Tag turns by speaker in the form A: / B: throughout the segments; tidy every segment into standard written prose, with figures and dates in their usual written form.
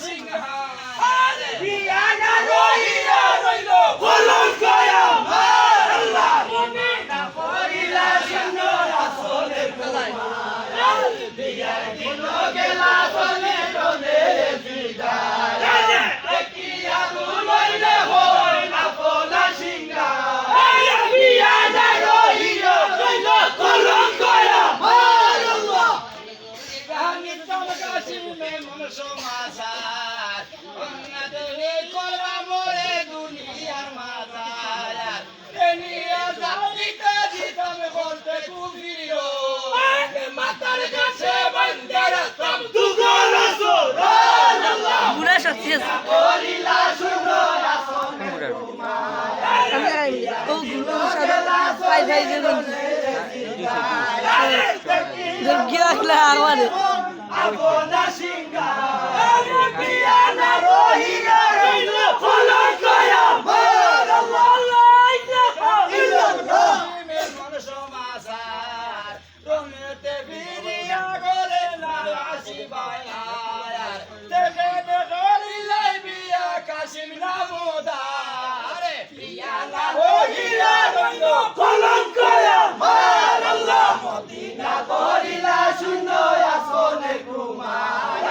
A: সিংহারে বিয়া না রহিয়া রইল কলঙ্ক আমার আল্লাহ মনে না করিলা শূন্য রাসূলের কুমার বিয়ার দিন গেলা চলে চলে বিদায় দেখিয়া দুলইলে হই না পোলা সিংহার বিয়া না রহিয়া রইল কলঙ্ক আমার আল্লাহ আমি চমকাছি মেমন সমাচার অন্যদের কলা মরে দুনিয়ার মাথার এনিয়া জালিকা দিতাম বলতে কুফিরিও মাতার কাছে বন্দে রাখতাম দুগল রাসূলুল্লাহ
B: বুড়া সত্যি
A: করিলা শুনো রাসূল
B: ও গুরু সাদা পাই যাই যে গিয়া লাগলে আর মানে
A: আপনা সিংহার বিয়া না রহিয়া রইল কলঙ্ক আমার আল্লাহ লা ইলাহা ইল্লাল্লাহ মেমন সমাচার রঙেতে বিরিয়া করে না আসি বায়ার দেখে দেখলিলাই বিয়া কাশিম নামদার বিয়া না রহিয়া রইল কলঙ্ক আমার আল্লাহ মদিনা করিলা শূন্য আসনে কুমার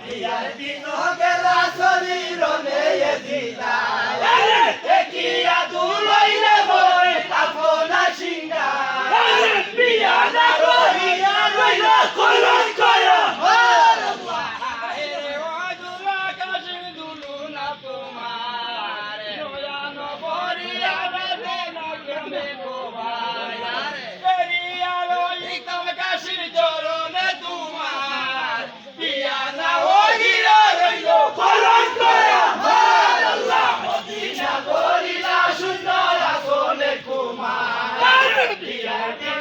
A: বিয়ার দিন গেলা শরীর নেয়ে দিদায় দেখিয়া দুলইলে বই আপনা সিংহার বিয়া না রহিয়া রইল কলঙ্ক আমার আল্লাহ হে ও দুলা কাশিম দুলু না তোমার নয়ন ভরিয়া বাজে না গ্রামে গোবায়ার করিয়া লইতাম কাশির চরণে তোমার বিয়া না হইয়া রইল কলঙ্ক আমার আল্লাহ মদিনা করিলা শূন্য আসনে কুমার বিয়ার দিন